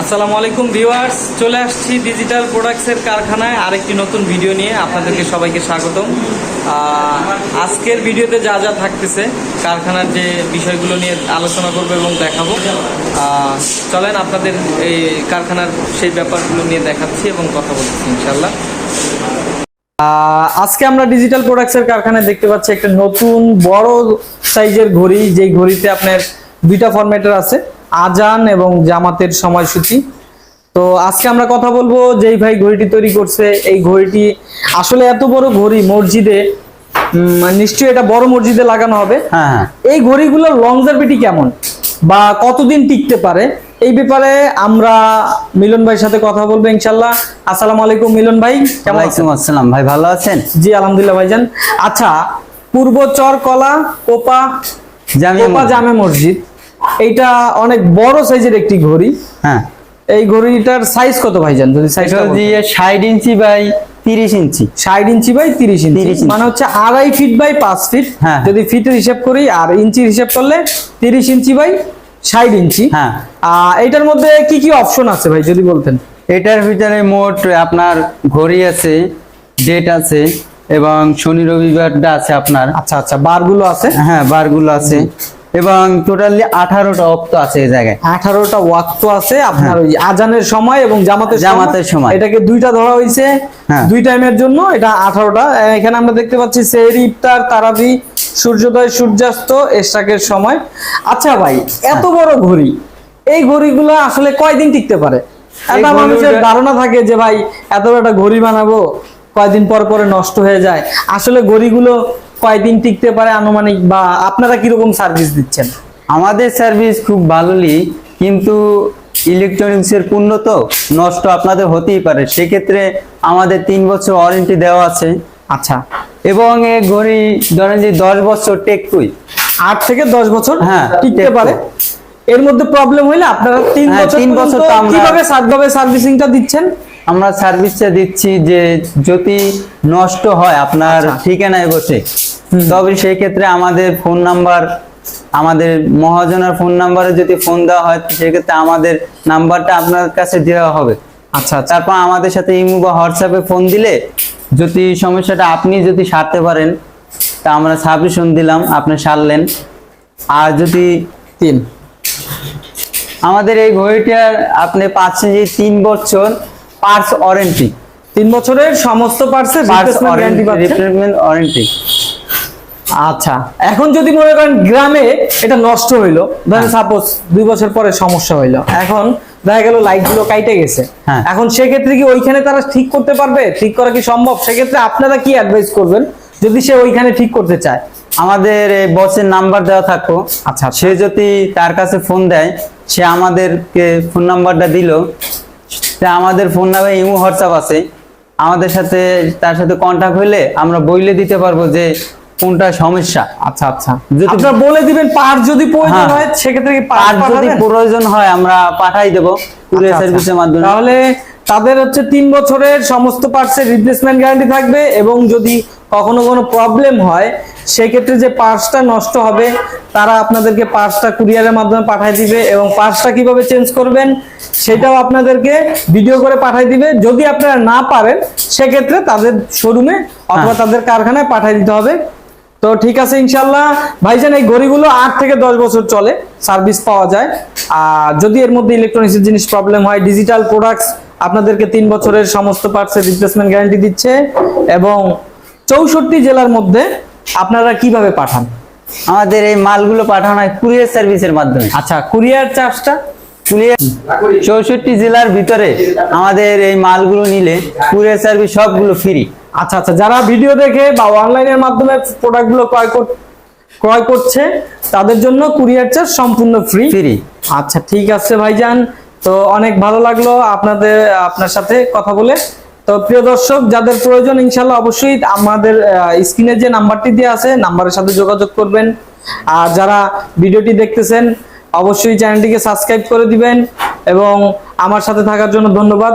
আসসালামু আলাইকুম ভিউয়ার্স, চলে আসছি ডিজিটাল প্রোডাক্টসের কারখানায় আরেকটি নতুন ভিডিও নিয়ে। আপনাদেরকে সবাইকে স্বাগতম। আজকের ভিডিওতে যা যা থাকতেছে কারখানার যে বিষয়গুলো নিয়ে আলোচনা করবো এবং দেখাবো। চলেন আপনাদের এই কারখানার সেই ব্যাপারগুলো নিয়ে দেখাচ্ছি এবং কথা বলছি ইনশাল্লাহ। আজকে আমরা ডিজিটাল প্রোডাক্টসের কারখানায় দেখতে পাচ্ছি একটা নতুন বড় সাইজের ঘড়ি, যেই ঘড়িতে আপনার দুইটা ফরম্যাটের আছে, আজান এবং জামাতের সময়সূচি। তো আজকে আমরা কথা বলবো যেই ভাই ঘড়িটি তৈরি করছে। এই ঘড়িটি আসলে এত বড় ঘড়ি মসজিদে, নিশ্চয়ই এটা বড় মসজিদে লাগানো হবে। হ্যাঁ, এই ঘড়িগুলোর লংজারভিটি কেমন বা কতদিন টিকতে পারে, এই ব্যাপারে আমরা মিলন ভাইয়ের সাথে কথা বলবো ইনশাল্লাহ। আসসালামু আলাইকুম মিলন ভাই, কেমন আছেন? আসসালাম ভাই, ভালো আছেন? জি আলহামদুলিল্লাহ ভাইজান। আচ্ছা, পূর্ব চরকলা কোপা জামে মসজিদ, এইটা অনেক বড় সাইজের একটি ঘড়ি। হ্যাঁ, এই ঘড়িটার সাইজ কত ভাইজান? যদি size 60 inch by 30 inch. 60 inch by 30 inch, মানে হচ্ছে 2.5 ফিট বাই 5 ফিট। হ্যাঁ, যদি ফিটের হিসাব করি আর ইঞ্চির হিসাব করলে 30 ইঞ্চি বাই 60 ইঞ্চি। হ্যাঁ, এইটার মধ্যে কি কি অপশন আছে ভাই যদি বলতেন? এটার ভিতরে মোট আপনার ঘড়ি আছে, ডেট আছে এবং শনি রবিবারটা আছে আপনার। আচ্ছা আচ্ছা, বারগুলো আছে। হ্যাঁ, বারগুলো আছে এবং টোটালি 18টা ওয়াক্ত আছে এই জায়গায়। 18টা ওয়াক্ত আছে আপনার, ওই আজানের সময় এবং জামাতের সময়। এটাকে দুইটা ধরা হয়েছে, দুই টাইমের জন্য এটা 18টা। এখানে আমরা দেখতে পাচ্ছি সেহরি, ইফতার, তারাবি, সূর্যোদয়, সূর্যাস্ত, ইশরাকের সময়। আচ্ছা ভাই, এত বড় ঘড়ি, এই ঘড়িগুলো আসলে কয়দিন টিকতে পারে? একটা মানুষের ধারণা থাকে যে ভাই এত বড় একটা ঘড়ি বানাবো, কয়দিন পর পরে নষ্ট হয়ে যায়। আসলে ঘড়িগুলো কয়দিন টিকতে পারে আনুমানিক, বা আপনারা কিরকম সার্ভিস দিচ্ছেন? আমাদের সার্ভিস খুব ভালোই, কিন্তু ইলেকট্রনিক্স এর পণ্য তো নষ্ট আপনাদের হতেই পারে, সেক্ষেত্রে আমাদের 3 বছর ওয়ারেন্টি দেওয়া আছে। আচ্ছা, এবং এই ঘড়ি ধরেন যে 10 বছর টেকসই, 8 থেকে 10 বছর হ্যাঁ টিকতে পারে। এর মধ্যে প্রবলেম হইলে আপনারা 3 বছর কিভাবে সার্ভিসিংটা দিচ্ছেন? আমরা সার্ভিসটা দিচ্ছি যে যদি নষ্ট হয় আপনার ঠিকানায় বসে, তবে সেই ক্ষেত্রে আমাদের ফোন নাম্বার, আমাদের মহাজনের ফোন নাম্বারে যদি ফোন দেওয়া হয় সেক্ষেত্রে আমাদের নাম্বারটা আপনার কাছে দেওয়া হবে। আচ্ছা, তারপর আমাদের সাথে ইমো বা হোয়াটসঅ্যাপে ফোন দিলে যদি সমস্যাটা আপনি যদি সারতে পারেন তা আমরা সাবমিশন দিলাম, আপনি সারলেন। আর যদি আমাদের এই ঘড়িটার আপনি পাচ্ছেন যে 3 বছর পার্টস ওয়ারেন্টি, 3 বছরের সমস্ত পার্টসের রিপ্লেসমেন্ট ওয়ারেন্টি। আচ্ছা, এখন যদি মনে করেন গ্রামে এটা নষ্ট হইলো, ধরেন সাপোজ 2 বছর পরে সমস্যা হইলো, এখন দেখা গেল লাইট গুলো কাইটে গেছে, এখন সেক্ষেত্রে কি ওইখানে তারা ঠিক করতে পারবে? ঠিক করা কি সম্ভব? সেক্ষেত্রে আপনারা কি অ্যাডভাইস করবেন যদি সে ওইখানে ঠিক করতে চায়? আমাদের বসের নাম্বার দেওয়া থাকো। আচ্ছা, সে যদি তার কাছে ফোন দেয়, সে আমাদেরকে ফোন নাম্বারটা দিল, আমাদের ফোন নাম্বার ইমো হোয়াটসঅ্যাপ আছে, আমাদের সাথে তার সাথে কন্টাক্ট হইলে আমরা বইলে দিতে পারবো যে কোনটা সমস্যা। আচ্ছা আচ্ছা, আপনারা বলে দিবেন। পার্ট যদি প্রয়োজন হয় সেক্ষেত্রে কি পার্ট যদি প্রয়োজন হয় আমরা পাঠাই দেব কুরিয়ার সার্ভিসের মাধ্যমে। তাহলে তাদের হচ্ছে 3 বছরের সমস্ত পার্টসের রিপ্লেসমেন্ট গ্যারান্টি থাকবে, এবং যদি কখনো কোনো প্রবলেম হয় সেক্ষেত্রে যে পার্টসটা নষ্ট হবে তারা আপনাদেরকে পার্টসটা কুরিয়ারের মাধ্যমে পাঠিয়ে দিবে, এবং পার্টসটা কিভাবে চেঞ্জ করবেন সেটাও আপনাদেরকে ভিডিও করে পাঠিয়ে দিবে। যদি আপনারা না পারেন সেক্ষেত্রে তাদের শোরুমে অথবা তাদের কারখানায় পাঠিয়ে দিতে হবে। তো ঠিক আছে ইনশাল্লাহ ভাইজান, এই ঘড়িগুলো 8 থেকে 10 বছর চলে, সার্ভিস পাওয়া যায়। আর যদি এর মধ্যে ইলেকট্রনিক্সের জিনিস প্রবলেম হয়, ডিজিটাল প্রোডাক্টস আপনাদেরকে 3 বছরের সমস্ত পার্টসের রিপ্লেসমেন্ট গ্যারান্টি দিচ্ছে। এবং 64 জেলার মধ্যে আপনারা কিভাবে পাঠান? আমাদের এই মালগুলো পাঠানো হয় কুরিয়ার সার্ভিসের মাধ্যমে। আচ্ছা, কুরিয়ার চার্জটা? 64 জেলার ভিতরে আমাদের এই মালগুলো নিলে কুরিয়ার সার্ভিস সবগুলো ফ্রি। আচ্ছা আচ্ছা, যারা ভিডিও দেখে বা অনলাইনের মাধ্যমে প্রোডাক্টগুলো ক্রয় করছে তাদের জন্য কুরিয়ার চার্জ সম্পূর্ণ ফ্রি। আচ্ছা ঠিক আছে ভাইজান, তো অনেক ভালো লাগলো আপনার সাথে কথা বলে। তো প্রিয় দর্শক, যাদের প্রয়োজন ইনশাল্লাহ অবশ্যই আমাদের স্ক্রিনে যে নাম্বারটি দেওয়া আছে নাম্বারের সাথে যোগাযোগ করবেন। আর যারা ভিডিওটি দেখতেছেন অবশ্যই চ্যানেলটিকে সাবস্ক্রাইব করে দিবেন, এবং আমার সাথে থাকার জন্য ধন্যবাদ।